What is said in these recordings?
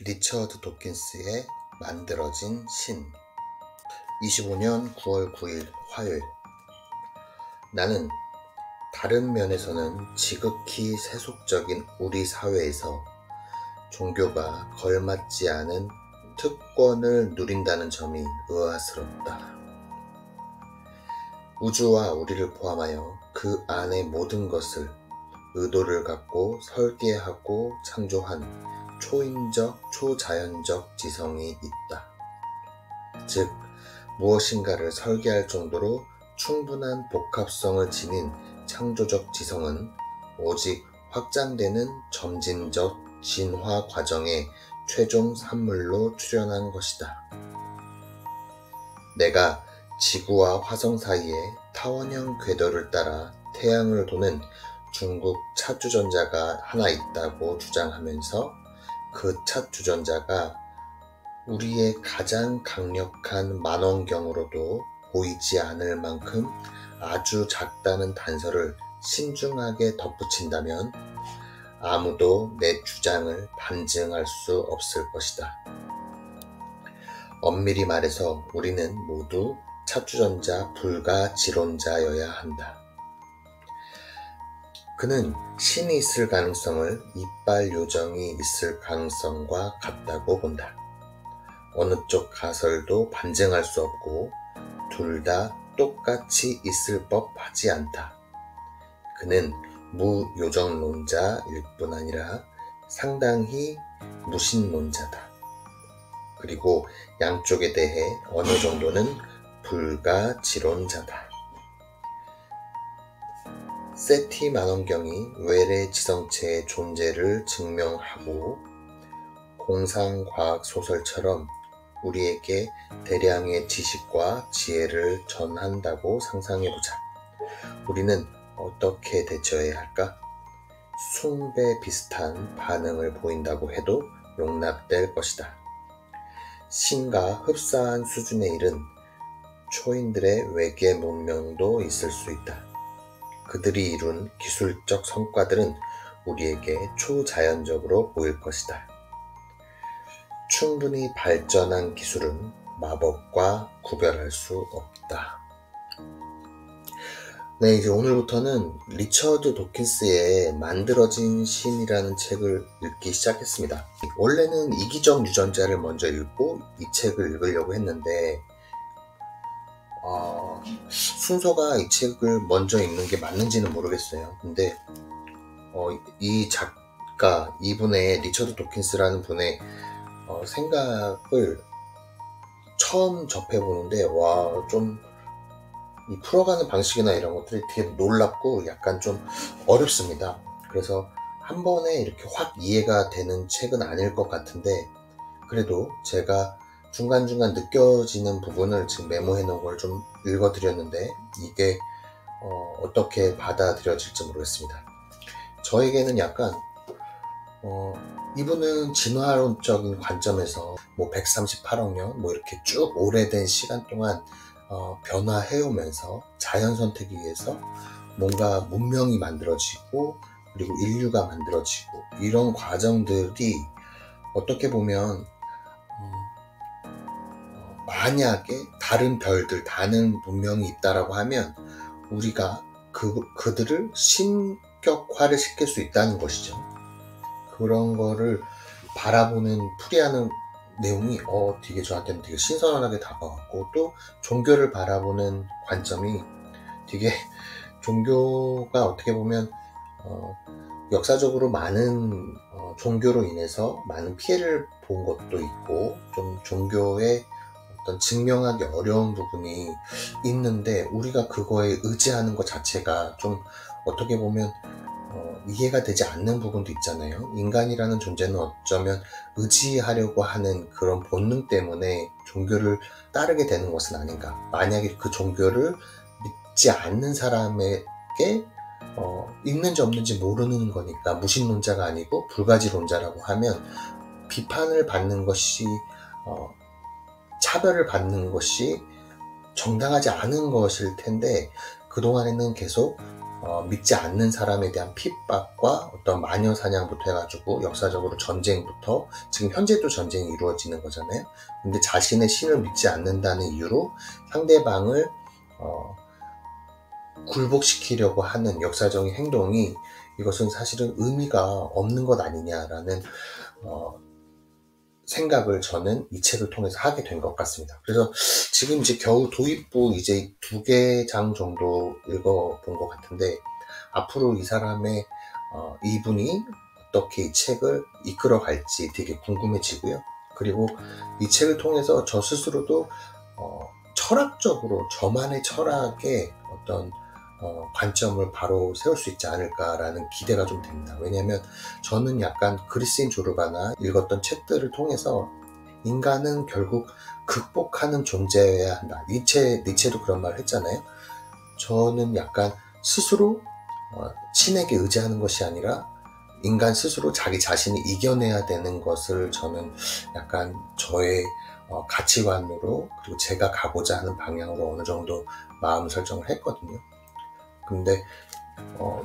리처드 도킨스의 만들어진 신. 25년 9월 9일 화요일. 나는 다른 면에서는 지극히 세속적인 우리 사회에서 종교가 걸맞지 않은 특권을 누린다는 점이 의아스럽다. 우주와 우리를 포함하여 그 안의 모든 것을 의도를 갖고 설계하고 창조한 초인적, 초자연적 지성이 있다. 즉, 무엇인가를 설계할 정도로 충분한 복합성을 지닌 창조적 지성은 오직 확장되는 점진적 진화 과정의 최종 산물로 출현한 것이다. 내가 지구와 화성 사이에 타원형 궤도를 따라 태양을 도는 중국 차주전자가 하나 있다고 주장하면서 그 차주전자가 우리의 가장 강력한 만원경으로도 보이지 않을 만큼 아주 작다는 단서를 신중하게 덧붙인다면 아무도 내 주장을 반증할 수 없을 것이다. 엄밀히 말해서 우리는 모두 차주전자 불가지론자여야 한다. 그는 신이 있을 가능성을 이빨 요정이 있을 가능성과 같다고 본다. 어느 쪽 가설도 반증할 수 없고 둘 다 똑같이 있을 법하지 않다. 그는 무요정론자일 뿐 아니라 상당히 무신론자다. 그리고 양쪽에 대해 어느 정도는 불가지론자다. 세티 만원경이 외래 지성체의 존재를 증명하고 공상과학 소설처럼 우리에게 대량의 지식과 지혜를 전한다고 상상해보자. 우리는 어떻게 대처해야 할까? 숭배 비슷한 반응을 보인다고 해도 용납될 것이다. 신과 흡사한 수준에 이른 초인들의 외계 문명도 있을 수 있다. 그들이 이룬 기술적 성과들은 우리에게 초자연적으로 보일 것이다. 충분히 발전한 기술은 마법과 구별할 수 없다. 네, 이제 오늘부터는 리처드 도킨스의 만들어진 신이라는 책을 읽기 시작했습니다. 원래는 이기적 유전자를 먼저 읽고 이 책을 읽으려고 했는데 순서가 이 책을 먼저 읽는 게 맞는지는 모르겠어요. 근데 이 작가, 이분의 리처드 도킨스라는 분의 생각을 처음 접해보는데 좀 이 풀어가는 방식이나 이런 것들이 되게 놀랍고 약간 좀 어렵습니다. 그래서 한 번에 이렇게 확 이해가 되는 책은 아닐 것 같은데 그래도 제가 중간중간 느껴지는 부분을 지금 메모해 놓은 걸 좀 읽어드렸는데 이게 어떻게 받아들여질지 모르겠습니다. 저에게는 약간 이분은 진화론적인 관점에서 138억 년 이렇게 쭉 오래된 시간 동안 변화해오면서 자연 선택에 의해서 뭔가 문명이 만들어지고 그리고 인류가 만들어지고 이런 과정들이 어떻게 보면 만약에 다른 별들, 다른 문명이 있다라고 하면 우리가 그들을 신격화를 시킬 수 있다는 것이죠. 그런 거를 바라보는 풀이하는 내용이 되게 저한테는 되게 신선하게 다가왔고 또 종교를 바라보는 관점이 되게 종교가 어떻게 보면 역사적으로 많은 종교로 인해서 많은 피해를 본 것도 있고 좀 종교의 어떤 증명하기 어려운 부분이 있는데 우리가 그거에 의지하는 것 자체가 좀 어떻게 보면 이해가 되지 않는 부분도 있잖아요. 인간이라는 존재는 어쩌면 의지하려고 하는 그런 본능 때문에 종교를 따르게 되는 것은 아닌가. 만약에 그 종교를 믿지 않는 사람에게 있는지 없는지 모르는 거니까 무신론자가 아니고 불가지론자라고 하면 비판을 받는 것이 차별을 받는 것이 정당하지 않은 것일 텐데 그동안에는 계속 믿지 않는 사람에 대한 핍박과 어떤 마녀 사냥부터 해가지고 역사적으로 전쟁부터 지금 현재도 전쟁이 이루어지는 거잖아요. 근데 자신의 신을 믿지 않는다는 이유로 상대방을 굴복시키려고 하는 역사적인 행동이, 이것은 사실은 의미가 없는 것 아니냐라는 생각을 저는 이 책을 통해서 하게 된 것 같습니다. 그래서 지금 이제 겨우 도입부 이제 2개 장 정도 읽어본 것 같은데, 앞으로 이 사람의 이분이 어떻게 이 책을 이끌어갈지 되게 궁금해지고요. 그리고 이 책을 통해서 저 스스로도 철학적으로 저만의 철학의 어떤 관점을 바로 세울 수 있지 않을까라는 기대가 좀 됩니다. 왜냐하면 저는 약간 그리스인 조르바나 읽었던 책들을 통해서 인간은 결국 극복하는 존재여야 한다. 니체도 그런 말을 했잖아요. 저는 약간 스스로 신에게 의지하는 것이 아니라 인간 스스로 자기 자신이 이겨내야 되는 것을 저는 약간 저의 가치관으로, 그리고 제가 가고자 하는 방향으로 어느 정도 마음 설정을 했거든요. 근데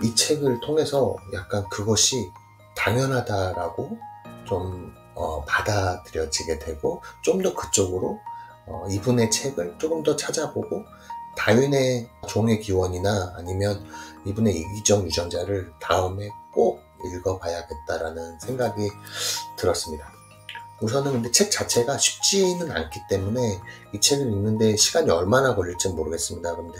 이 책을 통해서 약간 그것이 당연하다라고 좀 받아들여지게 되고, 좀 더 그쪽으로 이분의 책을 조금 더 찾아보고, 다윈의 종의 기원이나 아니면 이분의 이기적 유전자를 다음에 꼭 읽어봐야겠다라는 생각이 들었습니다. 우선은 근데 책 자체가 쉽지는 않기 때문에 이 책을 읽는데 시간이 얼마나 걸릴지 모르겠습니다. 근데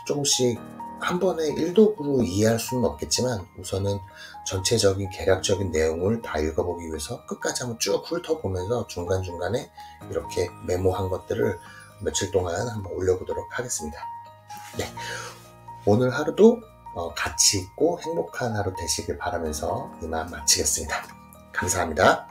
조금씩 한 번에 1독으로 이해할 수는 없겠지만, 우선은 전체적인 개략적인 내용을 다 읽어보기 위해서 끝까지 한번 쭉 훑어보면서 중간중간에 이렇게 메모한 것들을 며칠 동안 한번 올려보도록 하겠습니다. 네, 오늘 하루도 가치 있고 행복한 하루 되시길 바라면서 이만 마치겠습니다. 감사합니다.